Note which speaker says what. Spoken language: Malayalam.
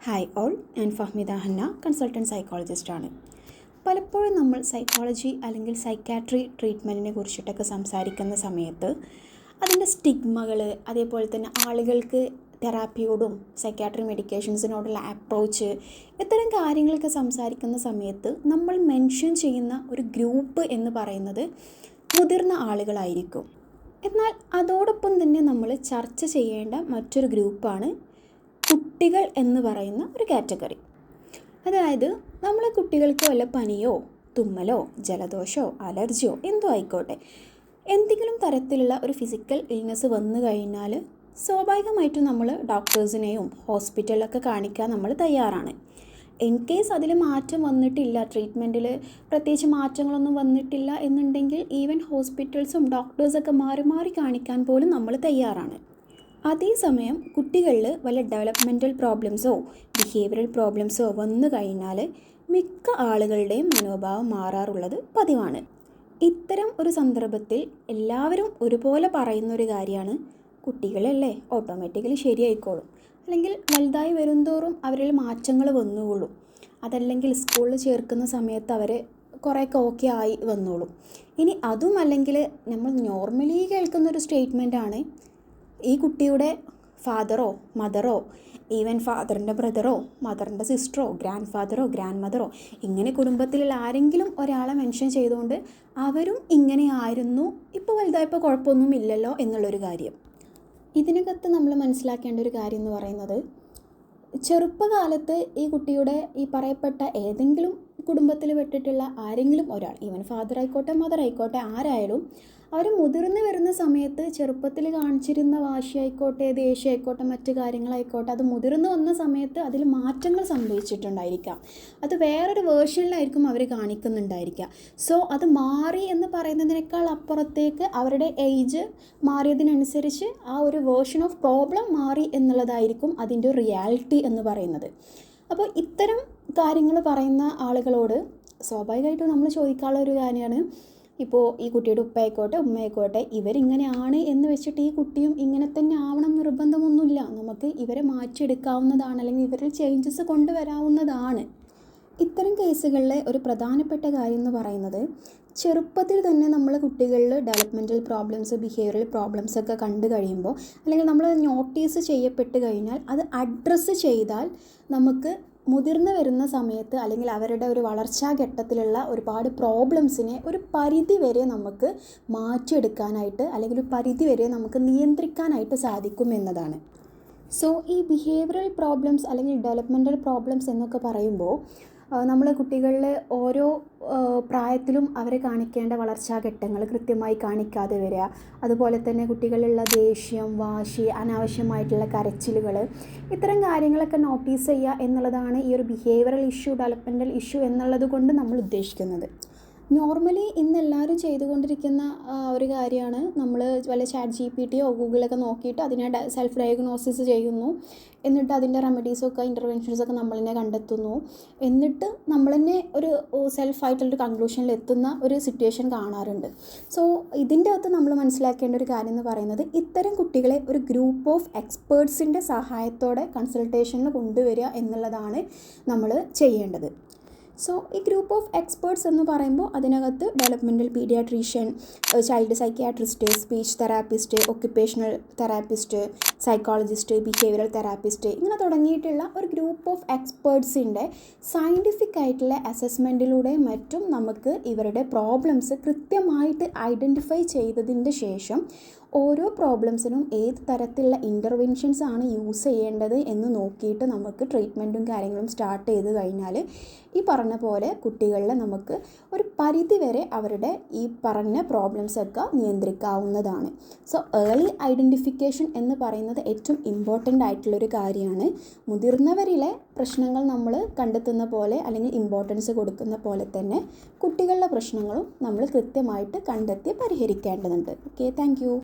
Speaker 1: ഹായ് ഓൾ, ഞാൻ ഫഹ്മിദ ഹന്ന, കൺസൾട്ടൻറ്റ് സൈക്കോളജിസ്റ്റാണ്. പലപ്പോഴും നമ്മൾ സൈക്കോളജി അല്ലെങ്കിൽ സൈക്കാട്രി ട്രീറ്റ്മെൻറ്റിനെ കുറിച്ചിട്ടൊക്കെ സംസാരിക്കുന്ന സമയത്ത് അതിൻ്റെ സ്റ്റിഗ്മകൾ, അതേപോലെ തന്നെ ആളുകൾക്ക് തെറാപ്പിയോടും സൈക്കാട്രി മെഡിക്കേഷൻസിനോടുള്ള അപ്രോച്ച്, ഇത്തരം കാര്യങ്ങളൊക്കെ സംസാരിക്കുന്ന സമയത്ത് നമ്മൾ മെൻഷൻ ചെയ്യുന്ന ഒരു ഗ്രൂപ്പ് എന്ന് പറയുന്നത് മുതിർന്ന ആളുകളായിരിക്കും. എന്നാൽ അതോടൊപ്പം തന്നെ നമ്മൾ ചർച്ച ചെയ്യേണ്ട മറ്റൊരു ഗ്രൂപ്പാണ് കുട്ടികൾ എന്ന് പറയുന്ന ഒരു കാറ്റഗറി. അതായത് നമ്മളെ കുട്ടികൾക്ക് വല്ല പനിയോ തുമ്മലോ ജലദോഷമോ അലർജിയോ എന്തോ ആയിക്കോട്ടെ, എന്തെങ്കിലും തരത്തിലുള്ള ഒരു ഫിസിക്കൽ ഇൽനെസ് വന്നു കഴിഞ്ഞാൽ സ്വാഭാവികമായിട്ടും നമ്മൾ ഡോക്ടേഴ്സിനെയും ഹോസ്പിറ്റലിലൊക്കെ കാണിക്കാൻ നമ്മൾ തയ്യാറാണ്. ഇൻ കേസ് അതിൽ മാറ്റം വന്നിട്ടില്ല, ട്രീറ്റ്മെൻറ്റിൽ പ്രത്യേകിച്ച് മാറ്റങ്ങളൊന്നും വന്നിട്ടില്ല എന്നുണ്ടെങ്കിൽ ഈവൻ ഹോസ്പിറ്റൽസും ഡോക്ടേഴ്സൊക്കെ മാറി മാറി കാണിക്കാൻ പോലും നമ്മൾ തയ്യാറാണ്. അതേസമയം കുട്ടികളിൽ വല്ല ഡെവലപ്മെൻറ്റൽ പ്രോബ്ലംസോ ബിഹേവിയറൽ പ്രോബ്ലംസോ വന്നു കഴിഞ്ഞാൽ മിക്ക ആളുകളുടെയും മനോഭാവം മാറാറുള്ളത് പതിവാണ്. ഇത്തരം ഒരു സന്ദർഭത്തിൽ എല്ലാവരും ഒരുപോലെ പറയുന്നൊരു കാര്യമാണ്, കുട്ടികളല്ലേ, ഓട്ടോമാറ്റിക്കലി ശരിയായിക്കോളും, അല്ലെങ്കിൽ വലുതായി വരുംതോറും അവരിൽ മാറ്റങ്ങൾ വന്നുകൊള്ളും, അതല്ലെങ്കിൽ സ്കൂളിൽ ചേർക്കുന്ന സമയത്ത് അവർ കുറേയൊക്കെ ഓക്കെ ആയി വന്നോളും. ഇനി അതും അല്ലെങ്കിൽ നമ്മൾ നോർമലി കേൾക്കുന്നൊരു സ്റ്റേറ്റ്മെൻറ്റാണ്, ഈ കുട്ടിയുടെ ഫാദറോ മദറോ ഈവൻ ഫാദറിൻ്റെ ബ്രദറോ മദറിൻ്റെ സിസ്റ്ററോ ഗ്രാൻഡ് ഫാദറോ ഗ്രാൻഡ് മദറോ ഇങ്ങനെ കുടുംബത്തിലുള്ള ആരെങ്കിലും ഒരാളെ മെൻഷൻ ചെയ്തുകൊണ്ട് അവരും ഇങ്ങനെയായിരുന്നു, ഇപ്പോൾ വലുതായപ്പോൾ കുഴപ്പമൊന്നും ഇല്ലല്ലോ എന്നുള്ളൊരു കാര്യം. ഇതിനകത്ത് നമ്മൾ മനസ്സിലാക്കേണ്ട ഒരു കാര്യം എന്ന് പറയുന്നത്, ചെറുപ്പകാലത്ത് ഈ കുട്ടിയുടെ ഈ പറയപ്പെട്ട ഏതെങ്കിലും കുടുംബത്തിൽ പെട്ടിട്ടുള്ള ആരെങ്കിലും ഒരാൾ, ഈവൻ ഫാദർ ആയിക്കോട്ടെ മദർ ആയിക്കോട്ടെ ആരായാലും, അവർ മുതിർന്നു വരുന്ന സമയത്ത് ചെറുപ്പത്തിൽ കാണിച്ചിരുന്ന വാശിയായിക്കോട്ടെ ദേഷ്യമായിക്കോട്ടെ മറ്റു കാര്യങ്ങളായിക്കോട്ടെ, അത് മുതിർന്നു വന്ന സമയത്ത് അതിൽ മാറ്റങ്ങൾ സംഭവിച്ചിട്ടുണ്ടായിരിക്കാം. അത് വേറൊരു വേർഷനിലായിരിക്കും അവർ കാണിക്കുന്നുണ്ടായിരിക്കുക. സോ അത് മാറി എന്ന് പറയുന്നതിനേക്കാൾ അപ്പുറത്തേക്ക് അവരുടെ ഏജ് മാറിയതിനനുസരിച്ച് ആ ഒരു വേർഷൻ ഓഫ് പ്രോബ്ലം മാറി എന്നുള്ളതായിരിക്കും അതിൻ്റെ ഒരു റിയാലിറ്റി എന്ന് പറയുന്നത്. അപ്പോൾ ഇത്തരം കാര്യങ്ങൾ പറയുന്ന ആളുകളോട് സ്വാഭാവികമായിട്ടും നമ്മൾ ചോദിക്കാനുള്ള ഒരു കാര്യമാണ്, ഇപ്പോൾ ഈ കുട്ടിയുടെ ഉപ്പയായിക്കോട്ടെ ഉമ്മയായിക്കോട്ടെ ഇവരിങ്ങനെയാണ് എന്ന് വെച്ചിട്ട് ഈ കുട്ടിയും ഇങ്ങനെ തന്നെ ആവണം നിർബന്ധമൊന്നുമില്ല. നമുക്ക് ഇവരെ മാറ്റിയെടുക്കാവുന്നതാണ്, അല്ലെങ്കിൽ ഇവരിൽ ചേഞ്ചസ് കൊണ്ടുവരാവുന്നതാണ്. ഇത്തരം കേസുകളിലെ ഒരു പ്രധാനപ്പെട്ട കാര്യം എന്ന് പറയുന്നത്, ചെറുപ്പത്തിൽ തന്നെ നമ്മൾ കുട്ടികളിൽ ഡെവലപ്മെൻറ്റൽ പ്രോബ്ലംസ് ബിഹേവിയറൽ പ്രോബ്ലംസ് ഒക്കെ കണ്ടു കഴിയുമ്പോൾ, അല്ലെങ്കിൽ നമ്മൾ നോട്ടീസ് ചെയ്യപ്പെട്ട് കഴിഞ്ഞാൽ അത് അഡ്രസ്സ് ചെയ്താൽ നമുക്ക് മുതിർന്നു വരുന്ന സമയത്ത് അല്ലെങ്കിൽ അവരുടെ ഒരു വളർച്ചാ ഘട്ടത്തിലുള്ള ഒരുപാട് പ്രോബ്ലംസിനെ ഒരു പരിധി വരെ നമുക്ക് മാറ്റിയെടുക്കാനായിട്ട് അല്ലെങ്കിൽ ഒരു പരിധി വരെ നമുക്ക് നിയന്ത്രിക്കാനായിട്ട് സാധിക്കും എന്നതാണ്. സോ ഈ ബിഹേവിയറൽ പ്രോബ്ലംസ് അല്ലെങ്കിൽ ഡെവലപ്മെൻറ്റൽ പ്രോബ്ലംസ് എന്നൊക്കെ പറയുമ്പോൾ നമ്മൾ കുട്ടികളിൽ ഓരോ പ്രായത്തിലും അവരെ കാണിക്കേണ്ട വളർച്ചാ ഘട്ടങ്ങൾ കൃത്യമായി കാണിക്കാതെ വരിക, അതുപോലെ തന്നെ കുട്ടികളിലുള്ള ദേഷ്യം വാശി അനാവശ്യമായിട്ടുള്ള കരച്ചിലുകൾ, ഇത്തരം കാര്യങ്ങളൊക്കെ നോട്ടീസ് ചെയ്യുക എന്നുള്ളതാണ് ഈ ഒരു ബിഹേവിയറൽ ഇഷ്യൂ ഡെവലപ്മെൻറ്റൽ ഇഷ്യൂ എന്നുള്ളത് കൊണ്ട് നമ്മൾ ഉദ്ദേശിക്കുന്നത്. നോർമലി ഇന്ന് എല്ലാവരും ചെയ്തുകൊണ്ടിരിക്കുന്ന ഒരു കാര്യമാണ്, നമ്മൾ വല്ല ChatGPT ഗൂഗിളൊക്കെ നോക്കിയിട്ട് അതിനെ സെൽഫ് ഡയഗ്നോസിസ് ചെയ്യുന്നു, എന്നിട്ട് അതിൻ്റെ റെമഡീസൊക്കെ ഇൻ്റർവെൻഷൻസൊക്കെ നമ്മൾ തന്നെ കണ്ടെത്തുന്നു, എന്നിട്ട് നമ്മൾ തന്നെ ഒരു സെൽഫായിട്ടുള്ളൊരു കൺക്ലൂഷനിൽ എത്തുന്ന ഒരു സിറ്റുവേഷൻ കാണാറുണ്ട്. സോ ഇതിൻ്റെ അകത്ത് നമ്മൾ മനസ്സിലാക്കേണ്ട ഒരു കാര്യം എന്ന് പറയുന്നത്, ഇത്തരം കുട്ടികളെ ഒരു ഗ്രൂപ്പ് ഓഫ് എക്സ്പേർട്സിൻ്റെ സഹായത്തോടെ കൺസൾട്ടേഷനിൽ കൊണ്ടുവരിക എന്നുള്ളതാണ് നമ്മൾ ചെയ്യേണ്ടത്. സോ ഈ ഗ്രൂപ്പ് ഓഫ് എക്സ്പേർട്സ് എന്ന് പറയുമ്പോൾ അതിനകത്ത് developmental paediatrician, child psychiatrist, speech therapist, occupational therapist, psychologist, behavioural therapist, ഇങ്ങനെ തുടങ്ങിയിട്ടുള്ള ഒരു ഗ്രൂപ്പ് ഓഫ് എക്സ്പേർട്സിൻ്റെ സയൻറ്റിഫിക് ആയിട്ടുള്ള അസസ്മെൻറ്റിലൂടെ മറ്റും നമുക്ക് ഇവരുടെ പ്രോബ്ലംസ് കൃത്യമായിട്ട് ഐഡൻറ്റിഫൈ ചെയ്തതിൻ്റെ ശേഷം ഓരോ പ്രോബ്ലംസിനും ഏത് തരത്തിലുള്ള ഇൻ്റർവെൻഷൻസ് ആണ് യൂസ് ചെയ്യേണ്ടത് എന്ന് നോക്കിയിട്ട് നമുക്ക് ട്രീറ്റ്മെൻറ്റും കാര്യങ്ങളും സ്റ്റാർട്ട് ചെയ്ത് കഴിഞ്ഞാൽ ഈ പറഞ്ഞ പോലെ കുട്ടികളിൽ നമുക്ക് ഒരു പരിധി വരെ അവരുടെ ഈ പറഞ്ഞ പ്രോബ്ലംസൊക്കെ നിയന്ത്രിക്കാവുന്നതാണ്. സോ ഏർലി ഐഡൻറ്റിഫിക്കേഷൻ എന്ന് പറയുന്നത് ഏറ്റവും ഇമ്പോർട്ടൻ്റ് ആയിട്ടുള്ളൊരു കാര്യമാണ്. മുതിർന്നവരിലെ പ്രശ്നങ്ങൾ നമ്മൾ കണ്ടെത്തുന്ന പോലെ അല്ലെങ്കിൽ ഇമ്പോർട്ടൻസ് കൊടുക്കുന്ന പോലെ തന്നെ കുട്ടികളുടെ പ്രശ്നങ്ങളും നമ്മൾ കൃത്യമായിട്ട് കണ്ടെത്തി പരിഹരിക്കേണ്ടതുണ്ട്. Okay, thank you.